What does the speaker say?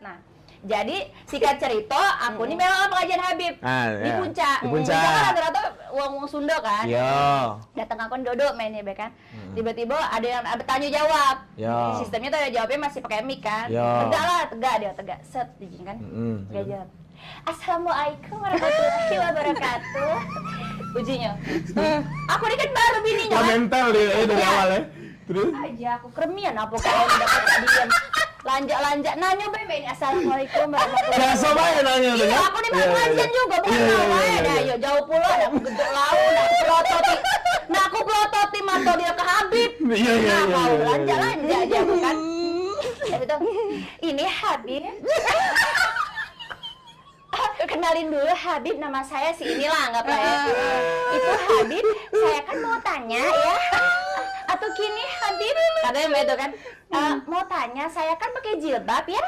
Nah, jadi singkat cerita, aku ini memang pengajian Habib di Ya. Puncak. Di Puncak. Kan rata-rata wong Sunda kan. Yo. Datang aku duduk main ya kan. Tiba-tiba ada yang bertanya jawab. Yo. Sistemnya tanya jawabnya masih pakai mic kan. Yo. Tegak dia tegak. Set kan. Dia jawab. Assalamualaikum warahmatullahi wabarakatuh. Ujinya. Aku ini kan baru bininya kan. Mental dia dari awal ya. Terus? Aja aku kremian apa kalau udah dapat diam. Lanjak nanya bae ini assalamualaikum warahmatullahi Biasa banget nanya tuh Iya, kan? aku nih pengajian juga, bukan namanya. Nah, yuk jauh pula, ada aku gedok laut, nah aku pelototi. Nah, aku pelototi mata dia ke Habib. Iya. Nah, mau lanjak aja aku kan. Jadi tuh, ini Habib. Kenalin dulu Habib, nama saya si inilah, anggaplah ya. Itu Habib, saya kan mau tanya ya. Atau gini Habib, katanya itu kan, mau tanya, saya kan pakai jilbab ya.